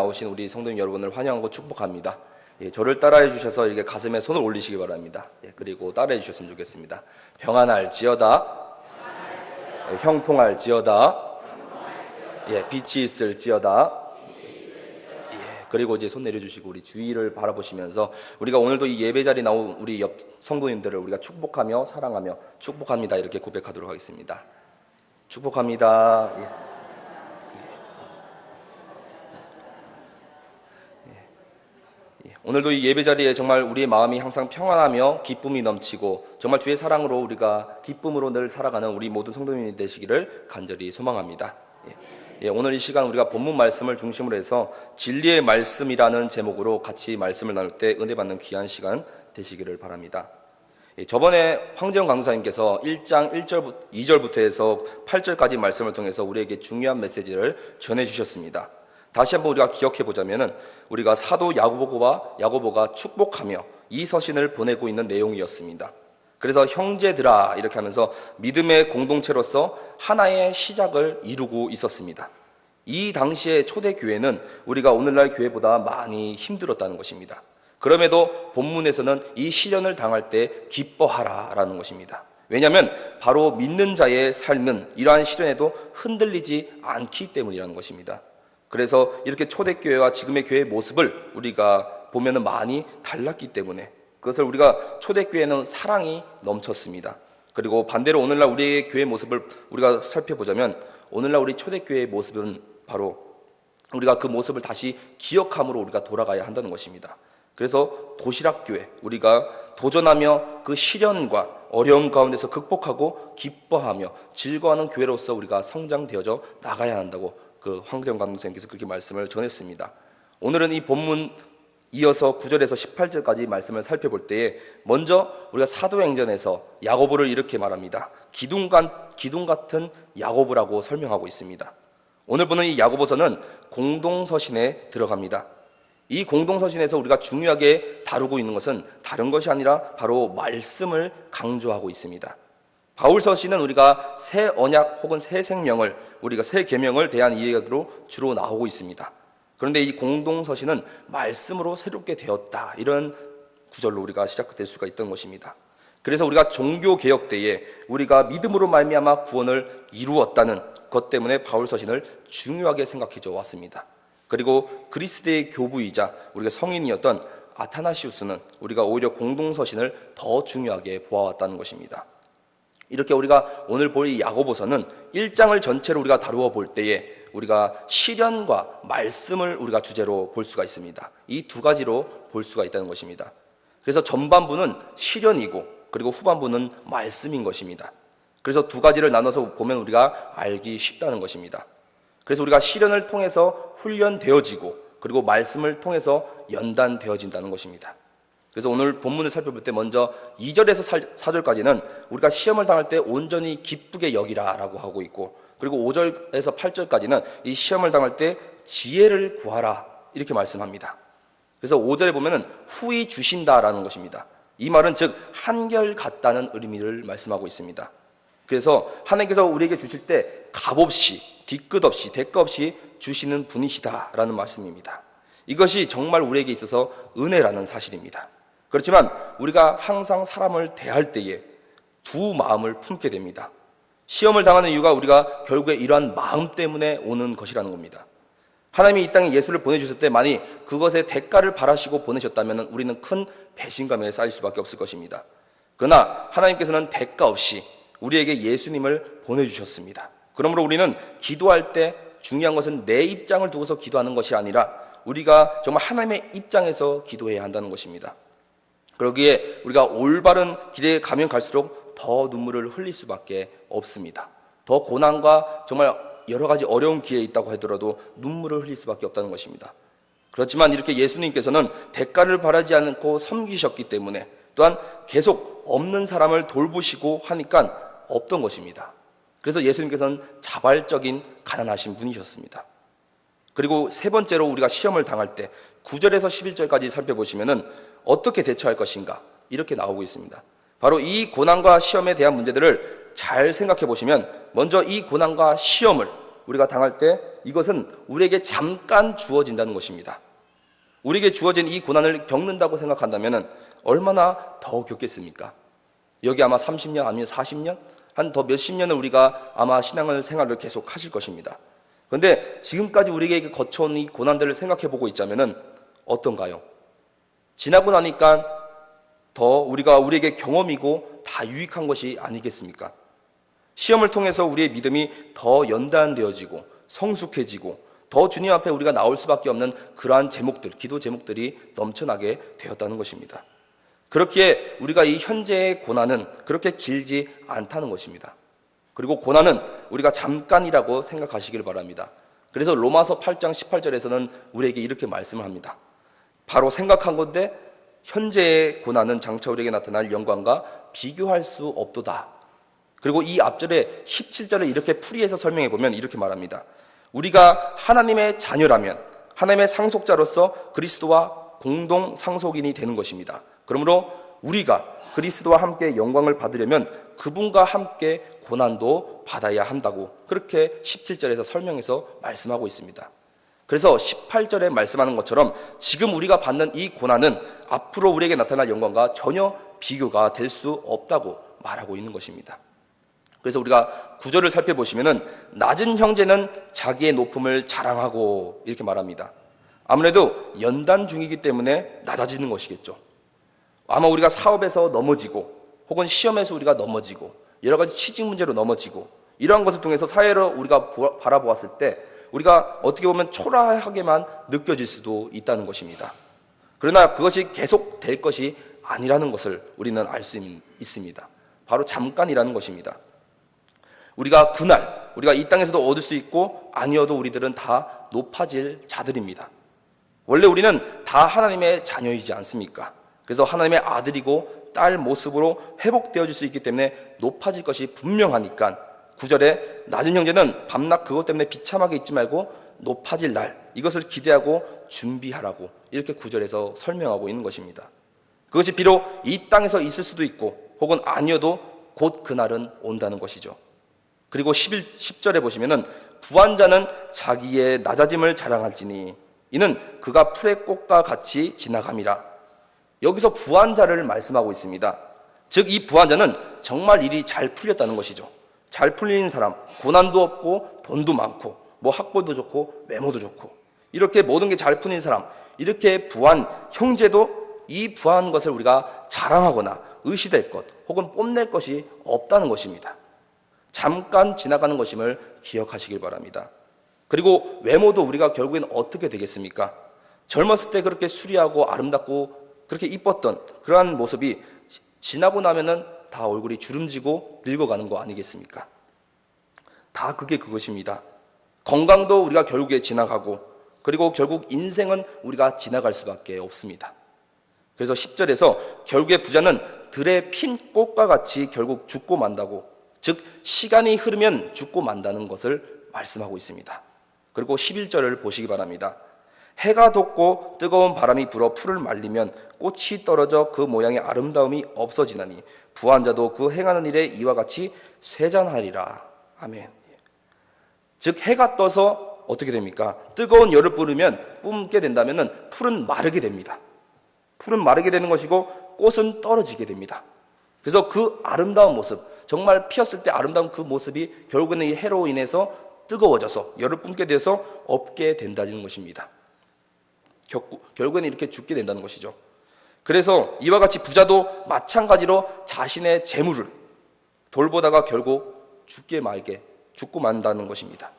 나오신 우리 성도님 여러분을 환영하고 축복합니다. 저를 따라해 주셔서 이렇게 가슴에 손을 올리시기 바랍니다. 그리고 따라해 주셨으면 좋겠습니다. 평안할지어다, 형통할지어다, 빛이 있을지어다. 그리고 이제 손 내려주시고 우리 주위를 바라보시면서 우리가 오늘도 이 예배 자리에 나온 우리 옆 성도님들을 우리가 축복하며 사랑하며 축복합니다 이렇게 고백하도록 하겠습니다. 축복합니다. 오늘도 이 예배 자리에 정말 우리의 마음이 항상 평안하며 기쁨이 넘치고 정말 주의 사랑으로 우리가 기쁨으로 늘 살아가는 우리 모든 성도님이 되시기를 간절히 소망합니다. 오늘 이 시간 우리가 본문 말씀을 중심으로 해서 진리의 말씀이라는 제목으로 같이 말씀을 나눌 때 은혜 받는 귀한 시간 되시기를 바랍니다. 저번에 황재영 강사님께서 1장 2절부터 해서 8절까지 말씀을 통해서 우리에게 중요한 메시지를 전해주셨습니다. 다시 한번 우리가 기억해 보자면은 우리가 사도 야고보가 축복하며 이 서신을 보내고 있는 내용이었습니다. 그래서 형제들아 이렇게 하면서 믿음의 공동체로서 하나의 시작을 이루고 있었습니다. 이 당시의 초대교회는 우리가 오늘날 교회보다 많이 힘들었다는 것입니다. 그럼에도 본문에서는 이 시련을 당할 때 기뻐하라라는 것입니다. 왜냐하면 바로 믿는 자의 삶은 이러한 시련에도 흔들리지 않기 때문이라는 것입니다. 그래서 이렇게 초대교회와 지금의 교회의 모습을 우리가 보면은 많이 달랐기 때문에 그것을 우리가 초대교회는 사랑이 넘쳤습니다. 그리고 반대로 오늘날 우리의 교회 모습을 우리가 살펴보자면 오늘날 우리 초대교회의 모습은 바로 우리가 그 모습을 다시 기억함으로 우리가 돌아가야 한다는 것입니다. 그래서 도시락교회, 우리가 도전하며 그 시련과 어려움 가운데서 극복하고 기뻐하며 즐거워하는 교회로서 우리가 성장되어져 나가야 한다고 그 황재영 강사님께서 그렇게 말씀을 전했습니다. 오늘은 이 본문 이어서 9절에서 18절까지 말씀을 살펴볼 때에 먼저 우리가 사도행전에서 야고보를 이렇게 말합니다. 기둥 같은 야고보라고 설명하고 있습니다. 오늘 보는 이 야고보서는 공동서신에 들어갑니다. 이 공동서신에서 우리가 중요하게 다루고 있는 것은 다른 것이 아니라 바로 말씀을 강조하고 있습니다. 바울서신은 우리가 새 언약 혹은 새 생명을 우리가 새 계명을 대한 이야기로 주로 나오고 있습니다. 그런데 이 공동서신은 말씀으로 새롭게 되었다 이런 구절로 우리가 시작될 수가 있던 것입니다. 그래서 우리가 종교개혁 때에 우리가 믿음으로 말미암아 구원을 이루었다는 것 때문에 바울서신을 중요하게 생각해 왔습니다. 그리고 그리스도의 교부이자 우리가 성인이었던 아타나시우스는 우리가 오히려 공동서신을 더 중요하게 보아왔다는 것입니다. 이렇게 우리가 오늘 볼 이 야고보서는 1장을 전체로 우리가 다루어 볼 때에 우리가 시련과 말씀을 우리가 주제로 볼 수가 있습니다. 이 두 가지로 볼 수가 있다는 것입니다. 그래서 전반부는 시련이고 그리고 후반부는 말씀인 것입니다. 그래서 두 가지를 나눠서 보면 우리가 알기 쉽다는 것입니다. 그래서 우리가 시련을 통해서 훈련되어지고 그리고 말씀을 통해서 연단되어진다는 것입니다. 그래서 오늘 본문을 살펴볼 때 먼저 2절에서 4절까지는 우리가 시험을 당할 때 온전히 기쁘게 여기라라고 하고 있고 그리고 5절에서 8절까지는 이 시험을 당할 때 지혜를 구하라 이렇게 말씀합니다. 그래서 5절에 보면은 후히 주신다라는 것입니다. 이 말은 즉 한결같다는 의미를 말씀하고 있습니다. 그래서 하나님께서 우리에게 주실 때 값없이 뒤끝 없이 대가 없이 주시는 분이시다라는 말씀입니다. 이것이 정말 우리에게 있어서 은혜라는 사실입니다. 그렇지만 우리가 항상 사람을 대할 때에 두 마음을 품게 됩니다. 시험을 당하는 이유가 우리가 결국에 이러한 마음 때문에 오는 것이라는 겁니다. 하나님이 이 땅에 예수를 보내주셨을 때 만약 그것의 대가를 바라시고 보내셨다면 우리는 큰 배신감에 쌓일 수밖에 없을 것입니다. 그러나 하나님께서는 대가 없이 우리에게 예수님을 보내주셨습니다. 그러므로 우리는 기도할 때 중요한 것은 내 입장을 두고서 기도하는 것이 아니라 우리가 정말 하나님의 입장에서 기도해야 한다는 것입니다. 그러기에 우리가 올바른 길에 가면 갈수록 더 눈물을 흘릴 수밖에 없습니다. 더 고난과 정말 여러 가지 어려운 기회에 있다고 하더라도 눈물을 흘릴 수밖에 없다는 것입니다. 그렇지만 이렇게 예수님께서는 대가를 바라지 않고 섬기셨기 때문에 또한 계속 없는 사람을 돌보시고 하니까 없던 것입니다. 그래서 예수님께서는 자발적인 가난하신 분이셨습니다. 그리고 세 번째로 우리가 시험을 당할 때 9절에서 11절까지 살펴보시면은 어떻게 대처할 것인가 이렇게 나오고 있습니다. 바로 이 고난과 시험에 대한 문제들을 잘 생각해 보시면 먼저 이 고난과 시험을 우리가 당할 때 이것은 우리에게 잠깐 주어진다는 것입니다. 우리에게 주어진 이 고난을 겪는다고 생각한다면 얼마나 더 겪겠습니까? 여기 아마 30년 아니면 40년? 한 더 몇십 년을 우리가 아마 신앙을 생활을 계속 하실 것입니다. 그런데 지금까지 우리에게 거쳐온 이 고난들을 생각해 보고 있자면 어떤가요? 지나고 나니까 더 우리에게 경험이고 다 유익한 것이 아니겠습니까? 시험을 통해서 우리의 믿음이 더 연단되어지고 성숙해지고 더 주님 앞에 우리가 나올 수밖에 없는 그러한 제목들, 기도 제목들이 넘쳐나게 되었다는 것입니다. 그렇기에 우리가 이 현재의 고난은 그렇게 길지 않다는 것입니다. 그리고 고난은 우리가 잠깐이라고 생각하시길 바랍니다. 그래서 로마서 8장 18절에서는 우리에게 이렇게 말씀을 합니다. 바로 생각한 건데 현재의 고난은 장차 우리에게 나타날 영광과 비교할 수 없도다. 그리고 이 앞절에 17절을 이렇게 풀이해서 설명해 보면 이렇게 말합니다. 우리가 하나님의 자녀라면 하나님의 상속자로서 그리스도와 공동 상속인이 되는 것입니다. 그러므로 우리가 그리스도와 함께 영광을 받으려면 그분과 함께 고난도 받아야 한다고 그렇게 17절에서 설명해서 말씀하고 있습니다. 그래서 18절에 말씀하는 것처럼 지금 우리가 받는 이 고난은 앞으로 우리에게 나타날 영광과 전혀 비교가 될 수 없다고 말하고 있는 것입니다. 그래서 우리가 9절을 살펴보시면은 낮은 형제는 자기의 높음을 자랑하고 이렇게 말합니다. 아무래도 연단 중이기 때문에 낮아지는 것이겠죠. 아마 우리가 사업에서 넘어지고 혹은 시험에서 우리가 넘어지고 여러 가지 취직 문제로 넘어지고 이러한 것을 통해서 사회를 우리가 바라보았을 때 우리가 어떻게 보면 초라하게만 느껴질 수도 있다는 것입니다. 그러나 그것이 계속 될 것이 아니라는 것을 우리는 알 수 있습니다. 바로 잠깐이라는 것입니다. 우리가 그날 우리가 이 땅에서도 얻을 수 있고 아니어도 우리들은 다 높아질 자들입니다. 원래 우리는 다 하나님의 자녀이지 않습니까? 그래서 하나님의 아들이고 딸 모습으로 회복되어질 수 있기 때문에 높아질 것이 분명하니까 9절에 낮은 형제는 밤낮 그것 때문에 비참하게 있지 말고 높아질 날 이것을 기대하고 준비하라고 이렇게 9절에서 설명하고 있는 것입니다. 그것이 비록 이 땅에서 있을 수도 있고 혹은 아니어도 곧 그날은 온다는 것이죠. 그리고 10절에 보시면은 부한 자는 자기의 낮아짐을 자랑할지니 이는 그가 풀의 꽃과 같이 지나감이라. 여기서 부한 자를 말씀하고 있습니다. 즉 이 부한 자는 정말 일이 잘 풀렸다는 것이죠. 잘 풀린 사람, 고난도 없고 돈도 많고 뭐 학벌도 좋고 외모도 좋고 이렇게 모든 게 잘 풀린 사람, 이렇게 부한 형제도 이 부한 것을 우리가 자랑하거나 의시될 것 혹은 뽐낼 것이 없다는 것입니다. 잠깐 지나가는 것임을 기억하시길 바랍니다. 그리고 외모도 우리가 결국엔 어떻게 되겠습니까? 젊었을 때 그렇게 수리하고 아름답고 그렇게 이뻤던 그러한 모습이 지나고 나면은 다 얼굴이 주름지고 늙어가는 거 아니겠습니까? 다 그게 그것입니다. 건강도 우리가 결국에 지나가고 그리고 결국 인생은 우리가 지나갈 수밖에 없습니다. 그래서 10절에서 결국에 부자는 들에 핀 꽃과 같이 결국 죽고 만다고, 즉 시간이 흐르면 죽고 만다는 것을 말씀하고 있습니다. 그리고 11절을 보시기 바랍니다. 해가 돋고 뜨거운 바람이 불어 풀을 말리면 꽃이 떨어져 그 모양의 아름다움이 없어지나니 부한 자도 그 행하는 일에 이와 같이 쇠잔하리라. 아멘. 즉 해가 떠서 어떻게 됩니까? 뜨거운 열을 뿜게 된다면 풀은 마르게 됩니다. 풀은 마르게 되는 것이고 꽃은 떨어지게 됩니다. 그래서 그 아름다운 모습, 정말 피었을 때 아름다운 그 모습이 결국에는 이 해로 인해서 뜨거워져서 열을 뿜게 돼서 없게 된다는 것입니다. 결국에는 이렇게 죽게 된다는 것이죠. 그래서 이와 같이 부자도 마찬가지로 자신의 재물을 돌보다가 결국 죽고 만다는 것입니다.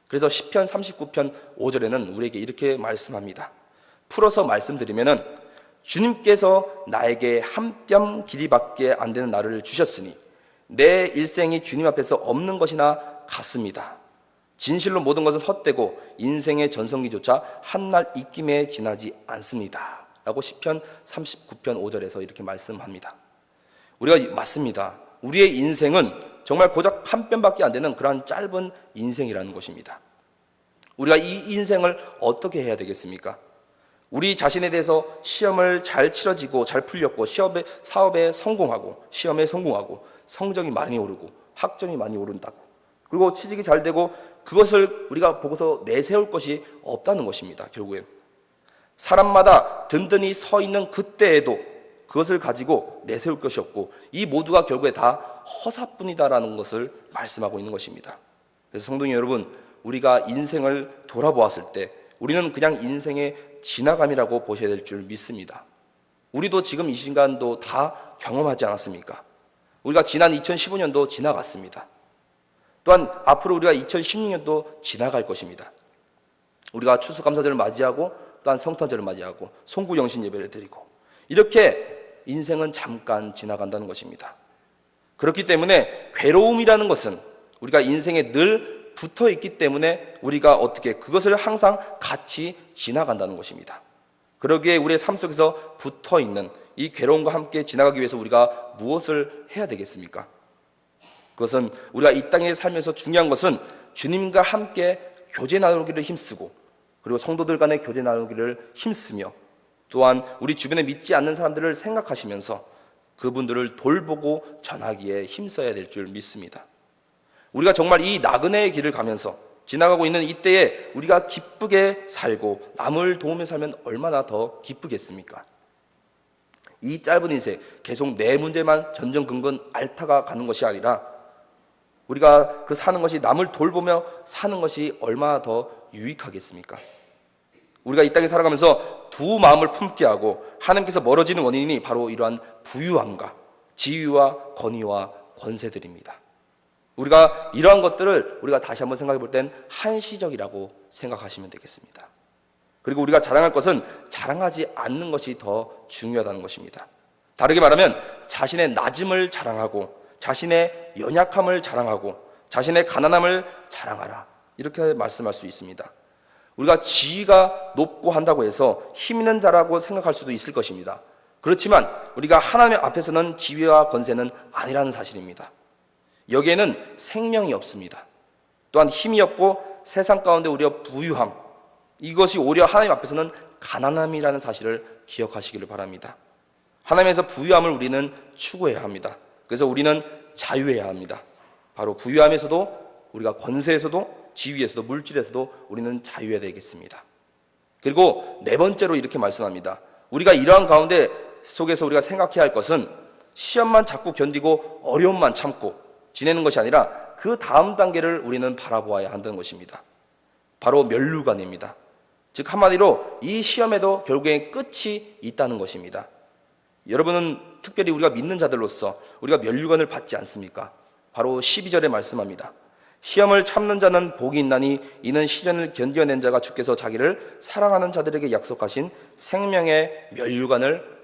그래서 시편 39편 5절에는 우리에게 이렇게 말씀합니다. 풀어서 말씀드리면은 주님께서 나에게 한 뼘 길이밖에 안 되는 나를 주셨으니 내 일생이 주님 앞에서 없는 것이나 같습니다. 진실로 모든 것은 헛되고 인생의 전성기조차 한날 입김에 지나지 않습니다. 라고 시편 39편 5절에서 이렇게 말씀합니다. 우리가 맞습니다. 우리의 인생은 정말 고작 한 뼘밖에 안 되는 그러한 짧은 인생이라는 것입니다. 우리가 이 인생을 어떻게 해야 되겠습니까? 우리 자신에 대해서 시험을 잘 치러지고 잘 풀렸고 사업에 성공하고 시험에 성공하고 성적이 많이 오르고 학점이 많이 오른다고 그리고 취직이 잘 되고 그것을 우리가 보고서 내세울 것이 없다는 것입니다. 결국엔 사람마다 든든히 서 있는 그때에도 그것을 가지고 내세울 것이 없고 이 모두가 결국에 다 허사뿐이다라는 것을 말씀하고 있는 것입니다. 그래서 성도님 여러분, 우리가 인생을 돌아보았을 때 우리는 그냥 인생의 지나감이라고 보셔야 될 줄 믿습니다. 우리도 지금 이 시간도 다 경험하지 않았습니까? 우리가 지난 2015년도 지나갔습니다. 또한 앞으로 우리가 2016년도 지나갈 것입니다. 우리가 추수감사절을 맞이하고 또한 성탄절을 맞이하고 송구영신 예배를 드리고 이렇게 인생은 잠깐 지나간다는 것입니다. 그렇기 때문에 괴로움이라는 것은 우리가 인생에 늘 붙어 있기 때문에 우리가 어떻게 그것을 항상 같이 지나간다는 것입니다. 그러기에 우리의 삶 속에서 붙어 있는 이 괴로움과 함께 지나가기 위해서 우리가 무엇을 해야 되겠습니까? 그것은 우리가 이 땅에 살면서 중요한 것은 주님과 함께 교제 나누기를 힘쓰고 그리고 성도들 간의 교제 나누기를 힘쓰며 또한 우리 주변에 믿지 않는 사람들을 생각하시면서 그분들을 돌보고 전하기에 힘써야 될 줄 믿습니다. 우리가 정말 이 나그네의 길을 가면서 지나가고 있는 이때에 우리가 기쁘게 살고 남을 도우며 살면 얼마나 더 기쁘겠습니까? 이 짧은 인생 계속 내 문제만 전전긍긍 앓다가 가는 것이 아니라 우리가 그 사는 것이 남을 돌보며 사는 것이 얼마나 더 유익하겠습니까? 우리가 이 땅에 살아가면서 두 마음을 품게 하고 하나님께서 멀어지는 원인이 바로 이러한 부유함과 지위와 권위와 권세들입니다. 우리가 이러한 것들을 우리가 다시 한번 생각해 볼 땐 한시적이라고 생각하시면 되겠습니다. 그리고 우리가 자랑할 것은 자랑하지 않는 것이 더 중요하다는 것입니다. 다르게 말하면 자신의 낮음을 자랑하고 자신의 연약함을 자랑하고 자신의 가난함을 자랑하라, 이렇게 말씀할 수 있습니다. 우리가 지위가 높고 한다고 해서 힘 있는 자라고 생각할 수도 있을 것입니다. 그렇지만 우리가 하나님 앞에서는 지위와 권세는 아니라는 사실입니다. 여기에는 생명이 없습니다. 또한 힘이 없고 세상 가운데 오히려 부유함, 이것이 오히려 하나님 앞에서는 가난함이라는 사실을 기억하시기를 바랍니다. 하나님에서 부유함을 우리는 추구해야 합니다. 그래서 우리는 자유해야 합니다. 바로 부유함에서도 우리가 권세에서도 지위에서도 물질에서도 우리는 자유해야 되겠습니다. 그리고 네 번째로 이렇게 말씀합니다. 우리가 이러한 가운데 속에서 우리가 생각해야 할 것은 시험만 자꾸 견디고 어려움만 참고 지내는 것이 아니라 그 다음 단계를 우리는 바라보아야 한다는 것입니다. 바로 면류관입니다. 즉 한마디로 이 시험에도 결국엔 끝이 있다는 것입니다. 여러분은 특별히 우리가 믿는 자들로서 우리가 면류관을 받지 않습니까? 바로 12절에 말씀합니다. 시험을 참는 자는 복이 있나니 이는 시련을 견뎌낸 자가 주께서 자기를 사랑하는 자들에게 약속하신 생명의 면류관을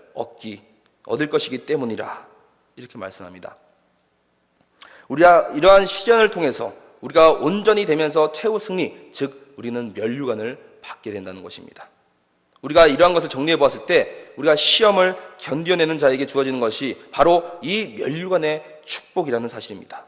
얻을 것이기 때문이라, 이렇게 말씀합니다. 우리가 이러한 시련을 통해서 우리가 온전히 되면서 최후 승리, 즉 우리는 면류관을 받게 된다는 것입니다. 우리가 이러한 것을 정리해 보았을 때 우리가 시험을 견뎌내는 자에게 주어지는 것이 바로 이 면류관의 축복이라는 사실입니다.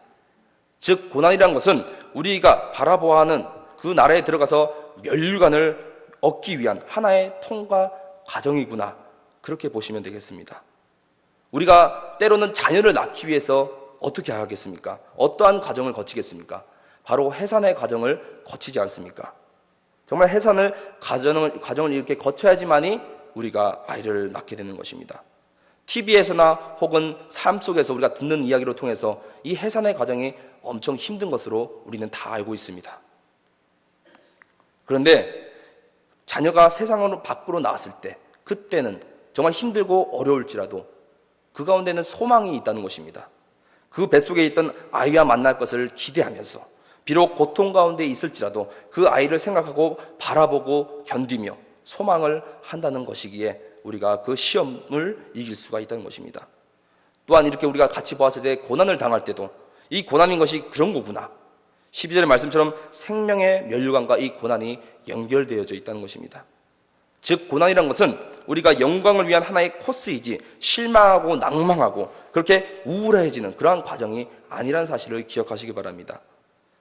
즉 고난이라는 것은 우리가 바라보아 하는 그 나라에 들어가서 면류관을 얻기 위한 하나의 통과 과정이구나, 그렇게 보시면 되겠습니다. 우리가 때로는 자녀를 낳기 위해서 어떻게 하겠습니까? 어떠한 과정을 거치겠습니까? 바로 해산의 과정을 거치지 않습니까? 정말 해산을 과정을 이렇게 거쳐야지만이 우리가 아이를 낳게 되는 것입니다. TV에서나 혹은 삶 속에서 우리가 듣는 이야기를 통해서 이 해산의 과정이 엄청 힘든 것으로 우리는 다 알고 있습니다. 그런데 자녀가 세상으로 밖으로 나왔을 때 그때는 정말 힘들고 어려울지라도 그 가운데는 소망이 있다는 것입니다. 그 뱃속에 있던 아이와 만날 것을 기대하면서 비록 고통 가운데 있을지라도 그 아이를 생각하고 바라보고 견디며 소망을 한다는 것이기에 우리가 그 시험을 이길 수가 있다는 것입니다. 또한 이렇게 우리가 같이 보았을 때 고난을 당할 때도 이 고난인 것이 그런 거구나, 12절의 말씀처럼 생명의 면류관과 이 고난이 연결되어져 있다는 것입니다. 즉 고난이란 것은 우리가 영광을 위한 하나의 코스이지 실망하고 낭망하고 그렇게 우울해지는 그러한 과정이 아니라는 사실을 기억하시기 바랍니다.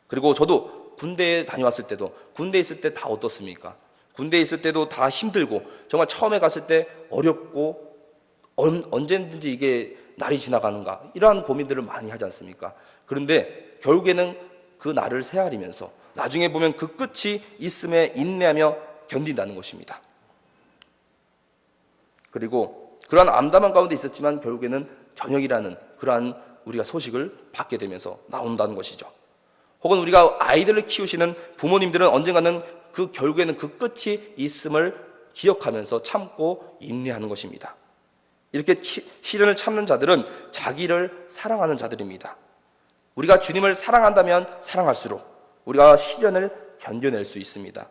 그리고 저도 군대에 다녀왔을 때도 군대에 있을 때 다 어떻습니까? 군대에 있을 때도 다 힘들고 정말 처음에 갔을 때 어렵고 언제든지 이게 날이 지나가는가, 이러한 고민들을 많이 하지 않습니까? 그런데 결국에는 그 날을 헤아리면서 나중에 보면 그 끝이 있음에 인내하며 견딘다는 것입니다. 그리고 그러한 암담한 가운데 있었지만 결국에는 저녁이라는 그러한 우리가 소식을 받게 되면서 나온다는 것이죠. 혹은 우리가 아이들을 키우시는 부모님들은 언젠가는 결국에는 그 끝이 있음을 기억하면서 참고 인내하는 것입니다. 이렇게 시련을 참는 자들은 자기를 사랑하는 자들입니다. 우리가 주님을 사랑한다면 사랑할수록 우리가 시련을 견뎌낼 수 있습니다.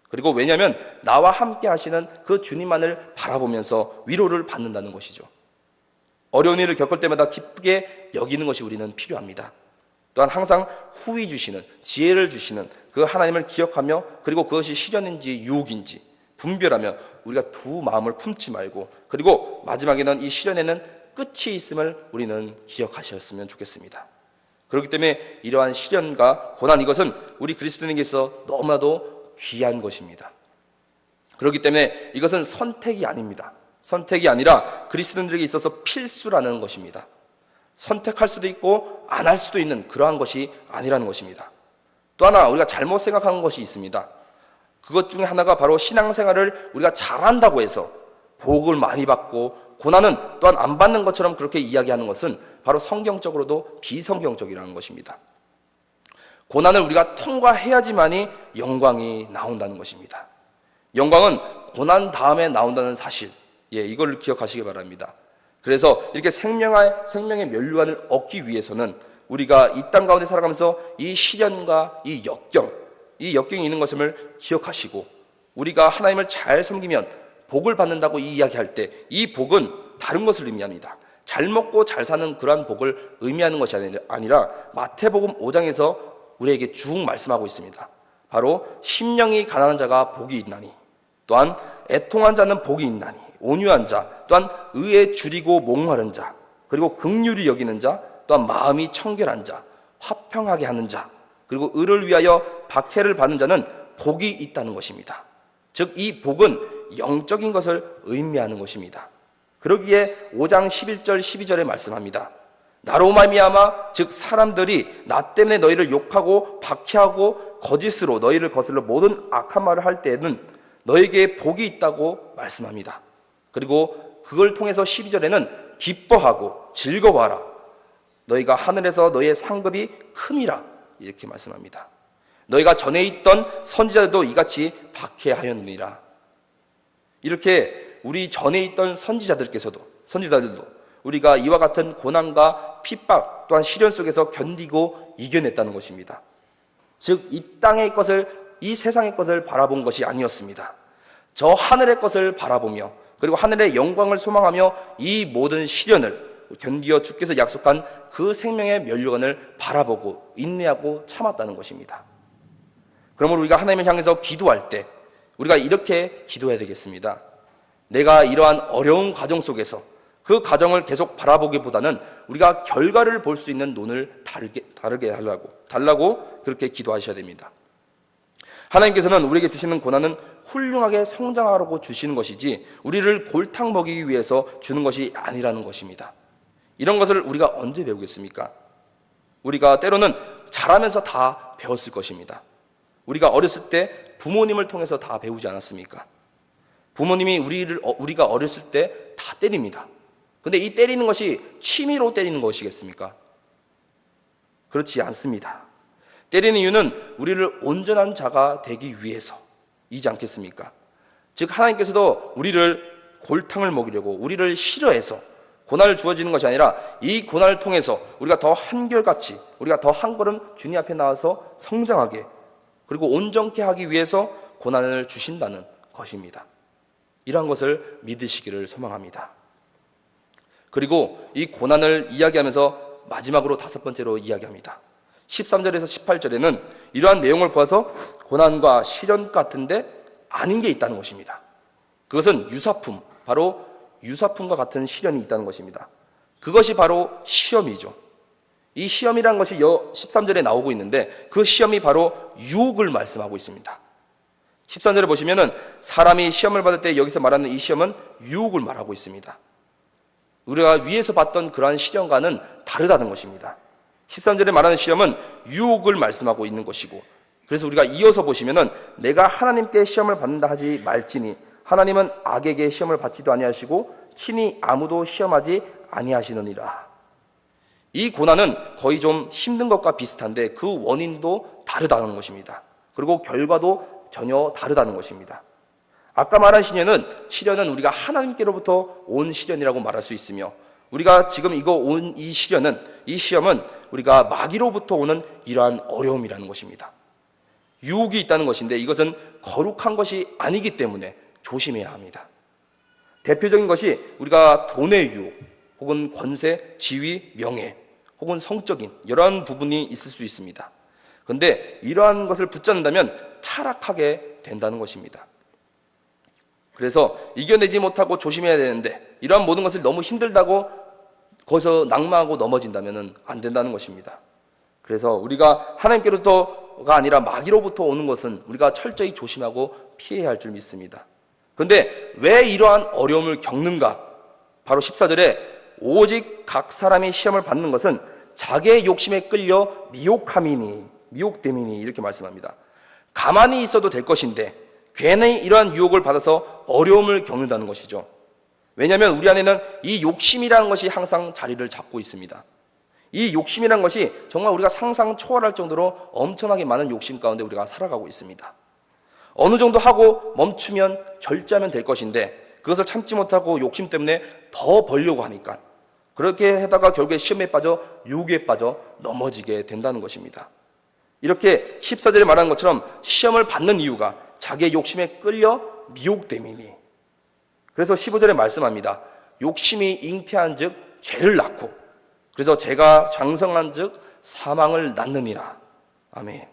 그리고 왜냐하면 나와 함께 하시는 그 주님만을 바라보면서 위로를 받는다는 것이죠. 어려운 일을 겪을 때마다 기쁘게 여기는 것이 우리는 필요합니다. 또한 항상 후히 주시는, 지혜를 주시는 그 하나님을 기억하며, 그리고 그것이 시련인지 유혹인지 분별하며 우리가 두 마음을 품지 말고, 그리고 마지막에는 이 시련에는 끝이 있음을 우리는 기억하셨으면 좋겠습니다. 그렇기 때문에 이러한 시련과 고난, 이것은 우리 그리스도인에게서 너무나도 귀한 것입니다. 그렇기 때문에 이것은 선택이 아닙니다. 선택이 아니라 그리스도인들에게 있어서 필수라는 것입니다. 선택할 수도 있고 안 할 수도 있는 그러한 것이 아니라는 것입니다. 또 하나 우리가 잘못 생각하는 것이 있습니다. 그것 중에 하나가 바로 신앙생활을 우리가 잘한다고 해서 복을 많이 받고 고난은 또한 안 받는 것처럼 그렇게 이야기하는 것은 바로 성경적으로도 비성경적이라는 것입니다. 고난을 우리가 통과해야지만이 영광이 나온다는 것입니다. 영광은 고난 다음에 나온다는 사실, 이걸 기억하시기 바랍니다. 그래서 이렇게 생명의 면류관을 얻기 위해서는 우리가 이 땅 가운데 살아가면서 이 시련과 이 역경이 있는 것을 기억하시고, 우리가 하나님을 잘 섬기면 복을 받는다고 이야기할 때 이 복은 다른 것을 의미합니다. 잘 먹고 잘 사는 그러한 복을 의미하는 것이 아니라 마태복음 5장에서 우리에게 쭉 말씀하고 있습니다. 바로 심령이 가난한 자가 복이 있나니, 또한 애통한 자는 복이 있나니, 온유한 자, 또한 의에 줄이고 목마른 자, 그리고 긍휼히 여기는 자, 또한 마음이 청결한 자, 화평하게 하는 자, 그리고 의를 위하여 박해를 받는 자는 복이 있다는 것입니다. 즉 이 복은 영적인 것을 의미하는 것입니다. 그러기에 5장 11절 12절에 말씀합니다. 나로 말미암아 즉 사람들이 나 때문에 너희를 욕하고 박해하고 거짓으로 너희를 거슬러 모든 악한 말을 할 때에는 너에게 복이 있다고 말씀합니다. 그리고 그걸 통해서 12절에는 기뻐하고 즐거워하라. 너희가 하늘에서 너희의 상급이 큼이라 이렇게 말씀합니다. 너희가 전에 있던 선지자들도 이같이 박해하였느니라. 이렇게 우리 전에 있던 선지자들도 우리가 이와 같은 고난과 핍박 또한 시련 속에서 견디고 이겨냈다는 것입니다. 즉 이 땅의 것을, 이 세상의 것을 바라본 것이 아니었습니다. 저 하늘의 것을 바라보며, 그리고 하늘의 영광을 소망하며 이 모든 시련을 견디어 주께서 약속한 그 생명의 면류관을 바라보고 인내하고 참았다는 것입니다. 그러므로 우리가 하나님을 향해서 기도할 때 우리가 이렇게 기도해야 되겠습니다. 내가 이러한 어려운 과정 속에서 그 과정을 계속 바라보기보다는 우리가 결과를 볼 수 있는 눈을 다르게 달라고 그렇게 기도하셔야 됩니다. 하나님께서는 우리에게 주시는 고난은 훌륭하게 성장하라고 주시는 것이지 우리를 골탕 먹이기 위해서 주는 것이 아니라는 것입니다. 이런 것을 우리가 언제 배우겠습니까? 우리가 때로는 자라면서 다 배웠을 것입니다. 우리가 어렸을 때 부모님을 통해서 다 배우지 않았습니까? 부모님이 우리가 어렸을 때 다 때립니다. 근데 이 때리는 것이 취미로 때리는 것이겠습니까? 그렇지 않습니다. 때리는 이유는 우리를 온전한 자가 되기 위해서이지 않겠습니까? 즉 하나님께서도 우리를 골탕을 먹이려고 우리를 싫어해서 고난을 주어지는 것이 아니라 이 고난을 통해서 우리가 더 한결같이, 우리가 더 한 걸음 주님 앞에 나와서 성장하게, 그리고 온전케 하기 위해서 고난을 주신다는 것입니다. 이러한 것을 믿으시기를 소망합니다. 그리고 이 고난을 이야기하면서 마지막으로 5번째로 이야기합니다. 13절에서 18절에는 이러한 내용을 보아서 고난과 시련 같은데 아닌 게 있다는 것입니다. 그것은 유사품, 바로 유사품과 같은 시련이 있다는 것입니다. 그것이 바로 시험이죠. 이 시험이라는 것이 13절에 나오고 있는데 그 시험이 바로 유혹을 말씀하고 있습니다. 13절에 보시면은 사람이 시험을 받을 때 여기서 말하는 이 시험은 유혹을 말하고 있습니다. 우리가 위에서 봤던 그러한 시련과는 다르다는 것입니다. 13절에 말하는 시험은 유혹을 말씀하고 있는 것이고, 그래서 우리가 이어서 보시면은 내가 하나님께 시험을 받는다 하지 말지니 하나님은 악에게 시험을 받지도 아니하시고 친히 아무도 시험하지 아니하시느니라. 이 고난은 거의 좀 힘든 것과 비슷한데 그 원인도 다르다는 것입니다. 그리고 결과도 전혀 다르다는 것입니다. 아까 말한 시련은 우리가 하나님께로부터 온 시련이라고 말할 수 있으며, 우리가 지금 이 시험은 우리가 마귀로부터 오는 이러한 어려움이라는 것입니다. 유혹이 있다는 것인데 이것은 거룩한 것이 아니기 때문에 조심해야 합니다. 대표적인 것이 우리가 돈의 유혹, 혹은 권세, 지위, 명예, 혹은 성적인 이러한 부분이 있을 수 있습니다. 그런데 이러한 것을 붙잡는다면 타락하게 된다는 것입니다. 그래서 이겨내지 못하고 조심해야 되는데 이러한 모든 것을 너무 힘들다고 거기서 낙마하고 넘어진다면 안 된다는 것입니다. 그래서 우리가 하나님께로부터가 아니라 마귀로부터 오는 것은 우리가 철저히 조심하고 피해야 할 줄 믿습니다. 그런데 왜 이러한 어려움을 겪는가? 바로 14절에 오직 각 사람이 시험을 받는 것은 자기의 욕심에 끌려 미혹됨이니 이렇게 말씀합니다. 가만히 있어도 될 것인데 괜히 이러한 유혹을 받아서 어려움을 겪는다는 것이죠. 왜냐하면 우리 안에는 이 욕심이라는 것이 항상 자리를 잡고 있습니다. 이 욕심이라는 것이 정말 우리가 상상 초월할 정도로 엄청나게 많은 욕심 가운데 우리가 살아가고 있습니다. 어느 정도 하고 멈추면 절제하면 될 것인데 그것을 참지 못하고 욕심 때문에 더 벌려고 하니까 그렇게 하다가 결국에 시험에 빠져 유혹에 빠져 넘어지게 된다는 것입니다. 이렇게 14절에 말하는 것처럼 시험을 받는 이유가 자기의 욕심에 끌려 미혹됨이니, 그래서 15절에 말씀합니다. 욕심이 잉태한 즉 죄를 낳고 그래서 죄가 장성한 즉 사망을 낳느니라. 아멘.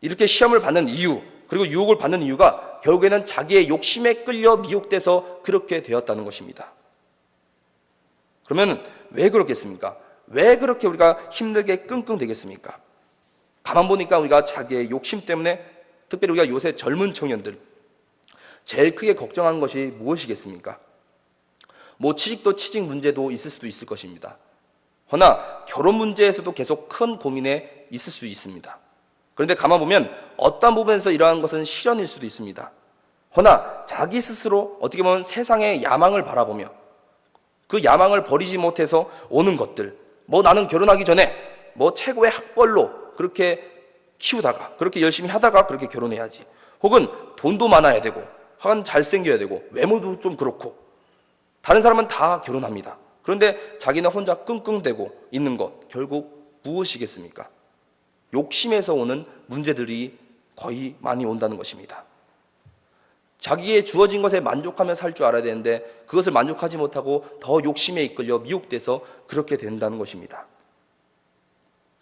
이렇게 시험을 받는 이유, 그리고 유혹을 받는 이유가 결국에는 자기의 욕심에 끌려 미혹돼서 그렇게 되었다는 것입니다. 그러면 왜 그렇겠습니까? 왜 그렇게 우리가 힘들게 끙끙대겠습니까? 가만 보니까 우리가 자기의 욕심 때문에, 특별히 우리가 요새 젊은 청년들 제일 크게 걱정하는 것이 무엇이겠습니까? 취직도 취직 문제도 있을 수도 있을 것입니다. 허나 결혼 문제에서도 계속 큰 고민에 있을 수 있습니다. 그런데 가만 보면 어떤 부분에서 이러한 것은 시련일 수도 있습니다. 허나 자기 스스로 어떻게 보면 세상의 야망을 바라보며 그 야망을 버리지 못해서 오는 것들, 나는 결혼하기 전에 최고의 학벌로 그렇게 키우다가 그렇게 열심히 하다가 그렇게 결혼해야지, 혹은 돈도 많아야 되고 혹은 잘생겨야 되고 외모도 좀 그렇고, 다른 사람은 다 결혼합니다. 그런데 자기는 혼자 끙끙대고 있는 것, 결국 무엇이겠습니까? 욕심에서 오는 문제들이 거의 많이 온다는 것입니다. 자기의 주어진 것에 만족하며 살 줄 알아야 되는데 그것을 만족하지 못하고 더 욕심에 이끌려 미혹돼서 그렇게 된다는 것입니다.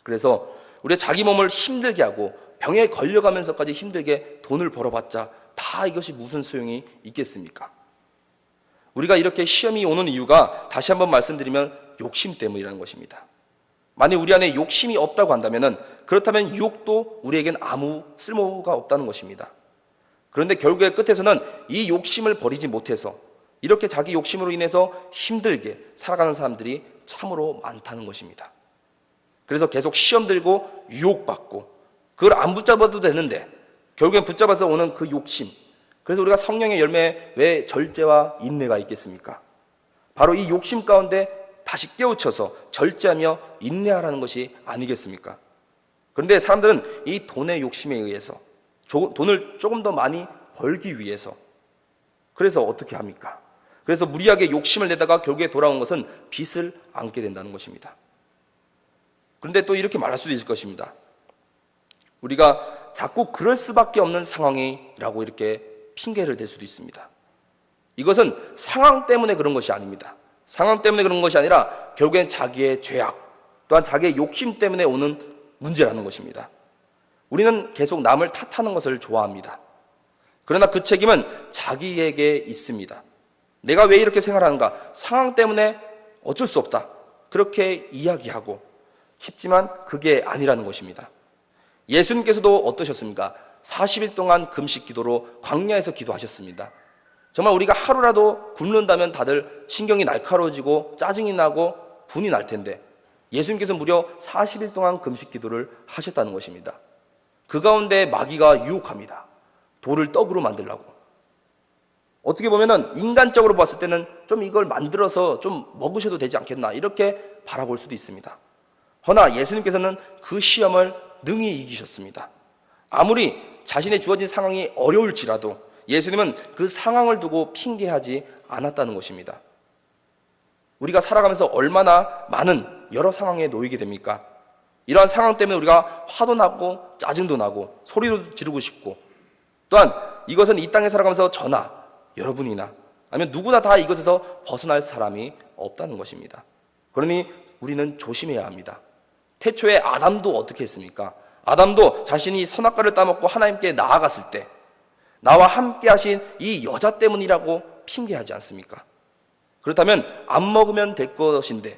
그래서 우리가 자기 몸을 힘들게 하고 병에 걸려가면서까지 힘들게 돈을 벌어봤자 다 이것이 무슨 소용이 있겠습니까? 우리가 이렇게 시험이 오는 이유가 다시 한번 말씀드리면 욕심 때문이라는 것입니다. 만약 우리 안에 욕심이 없다고 한다면 그렇다면 유혹도 우리에겐 아무 쓸모가 없다는 것입니다. 그런데 결국에 끝에서는 이 욕심을 버리지 못해서 이렇게 자기 욕심으로 인해서 힘들게 살아가는 사람들이 참으로 많다는 것입니다. 그래서 계속 시험 들고 유혹받고 그걸 안 붙잡아도 되는데 결국엔 붙잡아서 오는 그 욕심, 그래서 우리가 성령의 열매에 왜 절제와 인내가 있겠습니까? 바로 이 욕심 가운데 다시 깨우쳐서 절제하며 인내하라는 것이 아니겠습니까? 그런데 사람들은 이 돈의 욕심에 의해서 돈을 조금 더 많이 벌기 위해서 그래서 어떻게 합니까? 그래서 무리하게 욕심을 내다가 결국에 돌아온 것은 빚을 안게 된다는 것입니다. 그런데 또 이렇게 말할 수도 있을 것입니다. 우리가 자꾸 그럴 수밖에 없는 상황이라고 이렇게 핑계를 댈 수도 있습니다. 이것은 상황 때문에 그런 것이 아닙니다. 상황 때문에 그런 것이 아니라 결국엔 자기의 죄악, 또한 자기의 욕심 때문에 오는 문제라는 것입니다. 우리는 계속 남을 탓하는 것을 좋아합니다. 그러나 그 책임은 자기에게 있습니다. 내가 왜 이렇게 생활하는가? 상황 때문에 어쩔 수 없다, 그렇게 이야기하고 싶지만 그게 아니라는 것입니다. 예수님께서도 어떠셨습니까? 40일 동안 금식 기도로 광야에서 기도하셨습니다. 정말 우리가 하루라도 굶는다면 다들 신경이 날카로워지고 짜증이 나고 분이 날 텐데 예수님께서 무려 40일 동안 금식 기도를 하셨다는 것입니다. 그 가운데 마귀가 유혹합니다. 돌을 떡으로 만들라고. 어떻게 보면은 인간적으로 봤을 때는 좀 이걸 만들어서 좀 먹으셔도 되지 않겠나 이렇게 바라볼 수도 있습니다. 허나 예수님께서는 그 시험을 능히 이기셨습니다. 아무리 자신의 주어진 상황이 어려울지라도 예수님은 그 상황을 두고 핑계하지 않았다는 것입니다. 우리가 살아가면서 얼마나 많은 여러 상황에 놓이게 됩니까? 이러한 상황 때문에 우리가 화도 나고 짜증도 나고 소리도 지르고 싶고, 또한 이것은 이 땅에 살아가면서 저나 여러분이나 아니면 누구나 다 이것에서 벗어날 사람이 없다는 것입니다. 그러니 우리는 조심해야 합니다. 태초에 아담도 어떻게 했습니까? 아담도 자신이 선악과를 따먹고 하나님께 나아갔을 때 나와 함께 하신 이 여자 때문이라고 핑계하지 않습니까? 그렇다면 안 먹으면 될 것인데,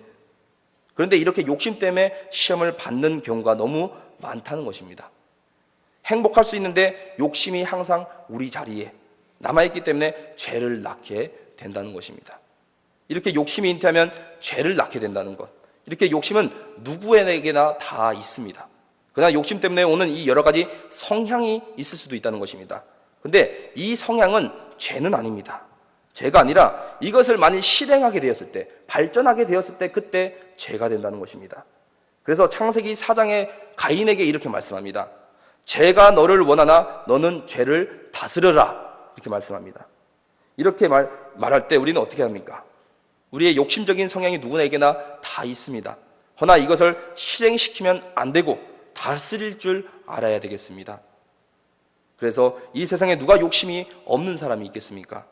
그런데 이렇게 욕심 때문에 시험을 받는 경우가 너무 많다는 것입니다. 행복할 수 있는데 욕심이 항상 우리 자리에 남아있기 때문에 죄를 낳게 된다는 것입니다. 이렇게 욕심이 잉태하면 죄를 낳게 된다는 것, 이렇게 욕심은 누구에게나 다 있습니다. 그러나 욕심 때문에 오는 이 여러 가지 성향이 있을 수도 있다는 것입니다. 그런데 이 성향은 죄는 아닙니다. 죄가 아니라 이것을 만일 실행하게 되었을 때, 발전하게 되었을 때 그때 죄가 된다는 것입니다. 그래서 창세기 4장에 가인에게 이렇게 말씀합니다. 죄가 너를 원하나 너는 죄를 다스려라, 이렇게 말씀합니다. 이렇게 말할 때 우리는 어떻게 합니까? 우리의 욕심적인 성향이 누구에게나 다 있습니다. 허나 이것을 실행시키면 안 되고 다스릴 줄 알아야 되겠습니다. 그래서 이 세상에 누가 욕심이 없는 사람이 있겠습니까?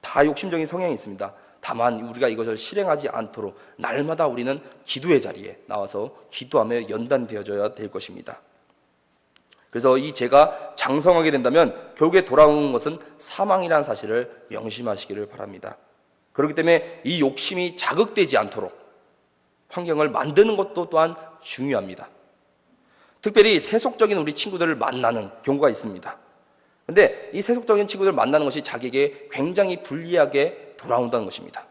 다 욕심적인 성향이 있습니다. 다만 우리가 이것을 실행하지 않도록 날마다 우리는 기도의 자리에 나와서 기도하며 연단되어져야 될 것입니다. 그래서 이 죄가 장성하게 된다면 결국에 돌아오는 것은 사망이라는 사실을 명심하시기를 바랍니다. 그렇기 때문에 이 욕심이 자극되지 않도록 환경을 만드는 것도 또한 중요합니다. 특별히 세속적인 우리 친구들을 만나는 경우가 있습니다. 그런데 이 세속적인 친구들을 만나는 것이 자기에게 굉장히 불리하게 돌아온다는 것입니다.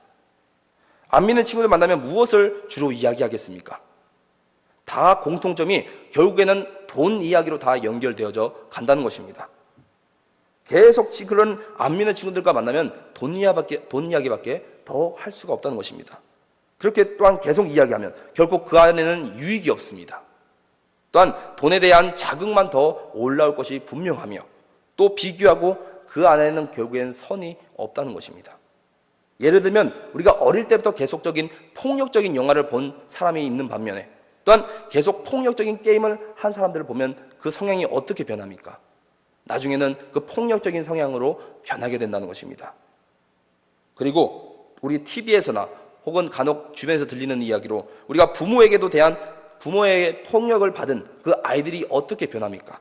안 믿는 친구들 만나면 무엇을 주로 이야기하겠습니까? 다 공통점이 결국에는 돈 이야기로 다 연결되어져 간다는 것입니다. 계속 그런 안 믿는 친구들과 만나면 돈 이야기밖에 더 할 수가 없다는 것입니다. 그렇게 또한 계속 이야기하면 결국 그 안에는 유익이 없습니다. 또한 돈에 대한 자극만 더 올라올 것이 분명하며 또 비교하고 그 안에는 결국엔 선이 없다는 것입니다. 예를 들면 우리가 어릴 때부터 계속적인 폭력적인 영화를 본 사람이 있는 반면에 또한 계속 폭력적인 게임을 한 사람들을 보면 그 성향이 어떻게 변합니까? 나중에는 그 폭력적인 성향으로 변하게 된다는 것입니다. 그리고 우리 TV에서나 혹은 간혹 주변에서 들리는 이야기로 우리가 부모에게도 대한 부모의 폭력을 받은 그 아이들이 어떻게 변합니까?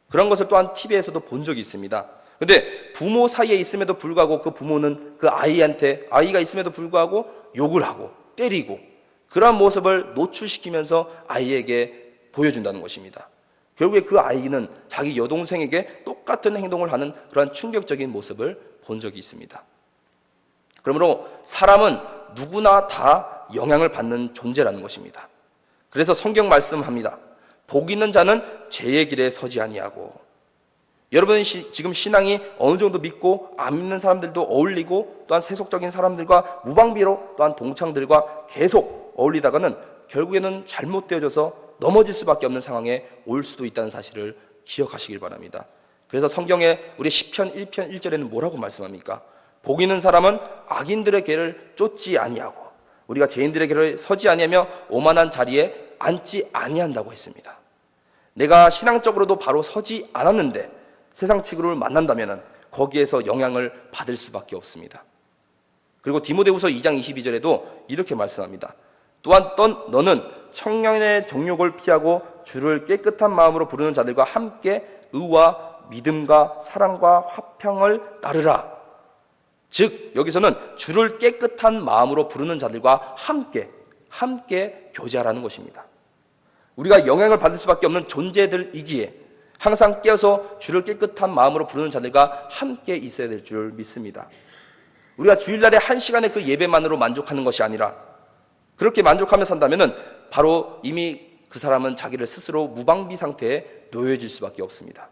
그런 것을 또한 TV에서도 본 적이 있습니다. 그런데 부모 사이에 있음에도 불구하고 그 부모는 그 아이가 있음에도 불구하고 욕을 하고 때리고 그러한 모습을 노출시키면서 아이에게 보여준다는 것입니다. 결국에 그 아이는 자기 여동생에게 똑같은 행동을 하는 그러한 충격적인 모습을 본 적이 있습니다. 그러므로 사람은 누구나 다 영향을 받는 존재라는 것입니다. 그래서 성경 말씀합니다. 복 있는 자는 죄의 길에 서지 아니하고. 여러분은 지금 신앙이 어느 정도 믿고 안 믿는 사람들도 어울리고 또한 세속적인 사람들과 무방비로 또한 동창들과 계속 어울리다가는 결국에는 잘못되어져서 넘어질 수밖에 없는 상황에 올 수도 있다는 사실을 기억하시길 바랍니다. 그래서 성경에 우리 시편 1편 1절에는 뭐라고 말씀합니까? 복 있는 사람은 악인들의 길을 쫓지 아니하고 우리가 죄인들의 길을 서지 아니하며 오만한 자리에 앉지 아니한다고 했습니다. 내가 신앙적으로도 바로 서지 않았는데 세상 친구를 만난다면 거기에서 영향을 받을 수밖에 없습니다. 그리고 디모데후서 2장 22절에도 이렇게 말씀합니다. 또한 너는 청년의 정욕을 피하고 주를 깨끗한 마음으로 부르는 자들과 함께 의와 믿음과 사랑과 화평을 따르라. 즉 여기서는 주를 깨끗한 마음으로 부르는 자들과 함께 교제하라는 것입니다. 우리가 영향을 받을 수밖에 없는 존재들이기에 항상 깨어서 주를 깨끗한 마음으로 부르는 자들과 함께 있어야 될 줄 믿습니다. 우리가 주일날에 1시간의 그 예배만으로 만족하는 것이 아니라 그렇게 만족하며 산다면은 바로 이미 그 사람은 자기를 스스로 무방비 상태에 놓여질 수밖에 없습니다.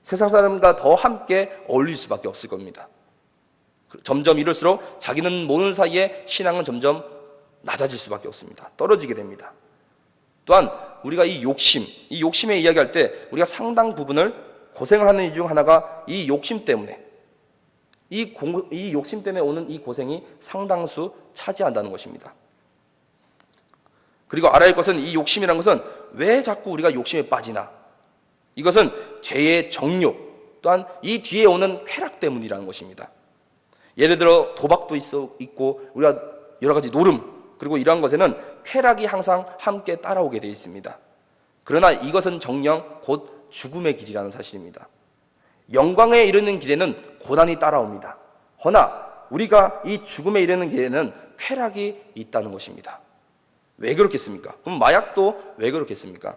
세상 사람과 더 함께 어울릴 수밖에 없을 겁니다. 점점 이럴수록 자기는 모르는 사이에 신앙은 점점 낮아질 수밖에 없습니다. 떨어지게 됩니다. 또한 우리가 이 욕심에 이야기할 때 우리가 상당 부분을 고생을 하는 이유 중 하나가 이 욕심 때문에, 이 욕심 때문에 오는 이 고생이 상당수 차지한다는 것입니다. 그리고 알아야 할 것은 이 욕심이라는 것은 왜 자꾸 우리가 욕심에 빠지나? 이것은 죄의 정욕, 또한 이 뒤에 오는 쾌락 때문이라는 것입니다. 예를 들어 도박도 있고 우리가 여러 가지 노름, 그리고 이러한 것에는 쾌락이 항상 함께 따라오게 되어 있습니다. 그러나 이것은 정녕 곧 죽음의 길이라는 사실입니다. 영광에 이르는 길에는 고난이 따라옵니다. 허나 우리가 이 죽음에 이르는 길에는 쾌락이 있다는 것입니다. 왜 그렇겠습니까? 그럼 마약도 왜 그렇겠습니까?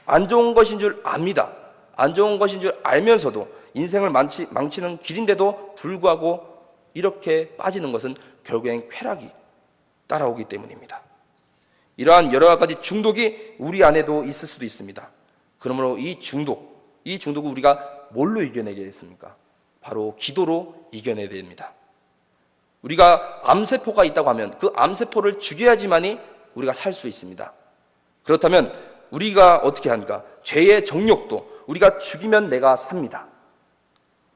안 좋은 것인 줄 압니다. 안 좋은 것인 줄 알면서도 인생을 망치는 길인데도 불구하고 이렇게 빠지는 것은 결국엔 쾌락이 따라오기 때문입니다. 이러한 여러 가지 중독이 우리 안에도 있을 수도 있습니다. 그러므로 이 중독을 우리가 뭘로 이겨내겠습니까? 바로 기도로 이겨내야 됩니다. 우리가 암세포가 있다고 하면 그 암세포를 죽여야지만이 우리가 살 수 있습니다. 그렇다면 우리가 어떻게 합니까? 죄의 정욕도 우리가 죽이면 내가 삽니다.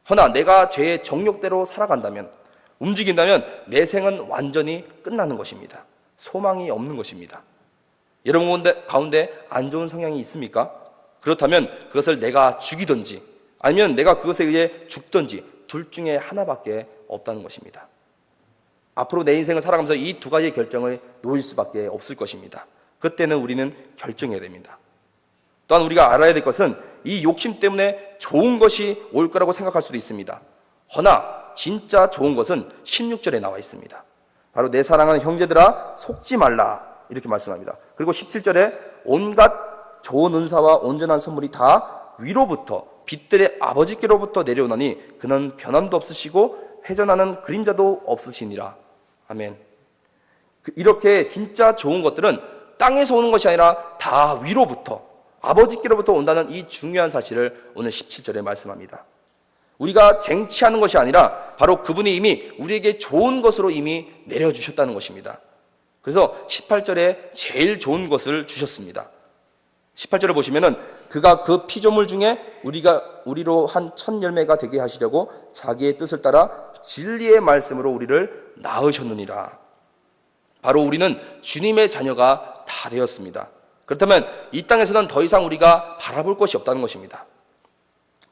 허나 내가 죄의 정욕대로 살아간다면, 움직인다면 내 생은 완전히 끝나는 것입니다. 소망이 없는 것입니다. 여러분 가운데 안 좋은 성향이 있습니까? 그렇다면 그것을 내가 죽이든지 아니면 내가 그것에 의해 죽든지 둘 중에 하나밖에 없다는 것입니다. 앞으로 내 인생을 살아가면서 이 두 가지의 결정을 놓일 수밖에 없을 것입니다. 그때는 우리는 결정해야 됩니다. 또한 우리가 알아야 될 것은 이 욕심 때문에 좋은 것이 올 거라고 생각할 수도 있습니다. 허나 진짜 좋은 것은 16절에 나와 있습니다. 바로 내 사랑하는 형제들아 속지 말라 이렇게 말씀합니다. 그리고 17절에 온갖 좋은 은사와 온전한 선물이 다 위로부터 빛들의 아버지께로부터 내려오나니 그는 변함도 없으시고 회전하는 그림자도 없으시니라. 아멘. 이렇게 진짜 좋은 것들은 땅에서 오는 것이 아니라 다 위로부터 아버지께로부터 온다는 이 중요한 사실을 오늘 17절에 말씀합니다. 우리가 쟁취하는 것이 아니라 바로 그분이 이미 우리에게 좋은 것으로 이미 내려주셨다는 것입니다. 그래서 18절에 제일 좋은 것을 주셨습니다. 18절에 보시면은 그가 그 피조물 중에 우리로 한 첫 열매가 되게 하시려고 자기의 뜻을 따라 진리의 말씀으로 우리를 낳으셨느니라. 바로 우리는 주님의 자녀가 다 되었습니다. 그렇다면 이 땅에서는 더 이상 우리가 바라볼 것이 없다는 것입니다.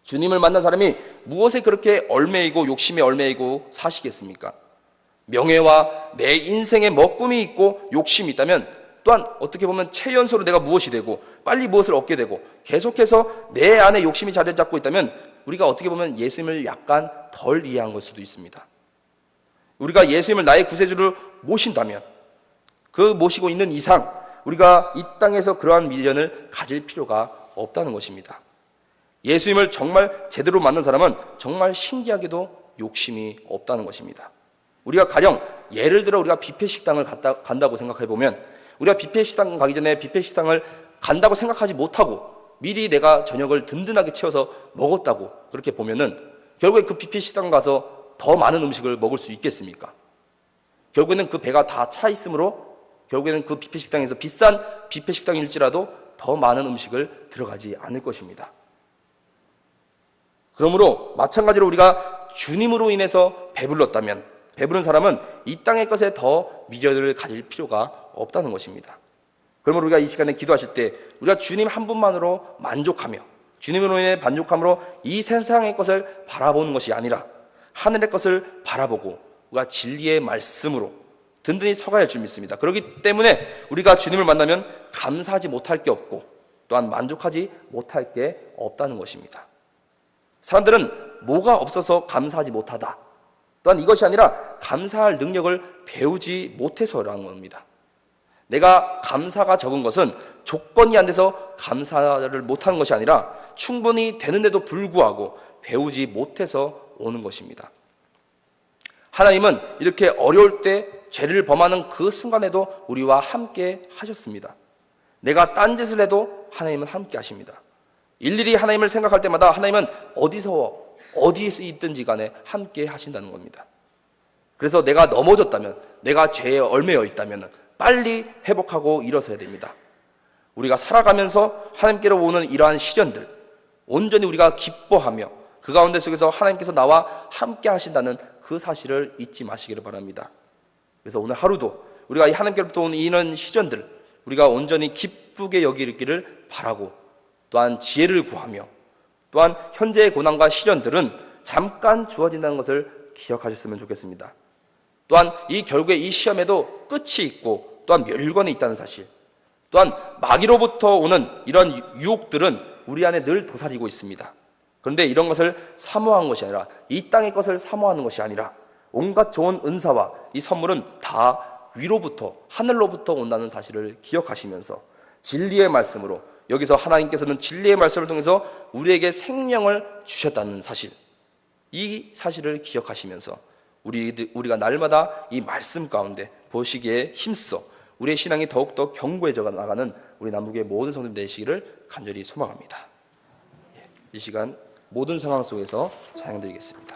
주님을 만난 사람이 무엇에 그렇게 얼매이고 욕심에 얼매이고 사시겠습니까? 명예와 내 인생의 먹금이 있고 욕심이 있다면 또한 어떻게 보면 최연소로 내가 무엇이 되고 빨리 무엇을 얻게 되고 계속해서 내 안에 욕심이 자리 잡고 있다면 우리가 어떻게 보면 예수님을 약간 덜 이해한 걸 수도 있습니다. 우리가 예수님을 나의 구세주를 모신다면 그 모시고 있는 이상 우리가 이 땅에서 그러한 미련을 가질 필요가 없다는 것입니다. 예수님을 정말 제대로 만난 사람은 정말 신기하게도 욕심이 없다는 것입니다. 우리가 가령 예를 들어 우리가 뷔페 식당을 간다고 생각해 보면 우리가 뷔페 식당 가기 전에 뷔페 식당을 간다고 생각하지 못하고 미리 내가 저녁을 든든하게 채워서 먹었다고 그렇게 보면은 결국에 그 뷔페 식당 가서 더 많은 음식을 먹을 수 있겠습니까? 결국에는 그 배가 다 차 있으므로 결국에는 그 뷔페 식당에서 비싼 뷔페 식당일지라도 더 많은 음식을 들어가지 않을 것입니다. 그러므로 마찬가지로 우리가 주님으로 인해서 배불렀다면 배부른 사람은 이 땅의 것에 더 미련을 가질 필요가 없다는 것입니다. 그러므로 우리가 이 시간에 기도하실 때 우리가 주님 한 분만으로 만족하며 주님으로 인해 만족함으로 이 세상의 것을 바라보는 것이 아니라 하늘의 것을 바라보고 우리가 진리의 말씀으로 든든히 서가야 할 줄 믿습니다. 그렇기 때문에 우리가 주님을 만나면 감사하지 못할 게 없고 또한 만족하지 못할 게 없다는 것입니다. 사람들은 뭐가 없어서 감사하지 못하다. 또한 이것이 아니라 감사할 능력을 배우지 못해서라는 겁니다. 내가 감사가 적은 것은 조건이 안 돼서 감사를 못하는 것이 아니라 충분히 되는데도 불구하고 배우지 못해서 오는 것입니다. 하나님은 이렇게 어려울 때 죄를 범하는 그 순간에도 우리와 함께 하셨습니다. 내가 딴짓을 해도 하나님은 함께 하십니다. 일일이 하나님을 생각할 때마다 하나님은 어디에서 있든지 간에 함께 하신다는 겁니다. 그래서 내가 넘어졌다면, 내가 죄에 얽매여 있다면 빨리 회복하고 일어서야 됩니다. 우리가 살아가면서 하나님께로 오는 이러한 시련들, 온전히 우리가 기뻐하며 그 가운데 속에서 하나님께서 나와 함께 하신다는 그 사실을 잊지 마시기를 바랍니다. 그래서 오늘 하루도 우리가 이 하나님께로부터 오는 이런 시련들, 우리가 온전히 기쁘게 여기기를 바라고, 또한 지혜를 구하며, 또한 현재의 고난과 시련들은 잠깐 주어진다는 것을 기억하셨으면 좋겠습니다. 또한 결국에 이 시험에도 끝이 있고 또한 멸관이 있다는 사실, 또한 마귀로부터 오는 이런 유혹들은 우리 안에 늘 도사리고 있습니다. 그런데 이런 것을 사모한 것이 아니라, 이 땅의 것을 사모하는 것이 아니라 온갖 좋은 은사와 이 선물은 다 위로부터, 하늘로부터 온다는 사실을 기억하시면서 진리의 말씀으로, 여기서 하나님께서는 진리의 말씀을 통해서 우리에게 생명을 주셨다는 사실, 이 사실을 기억하시면서 우리가 날마다 이 말씀 가운데 보시기에 힘써 우리의 신앙이 더욱더 견고해져 나가는 우리 남북의 모든 성도님 되시기를 간절히 소망합니다. 이 시간 모든 상황 속에서 찬양드리겠습니다.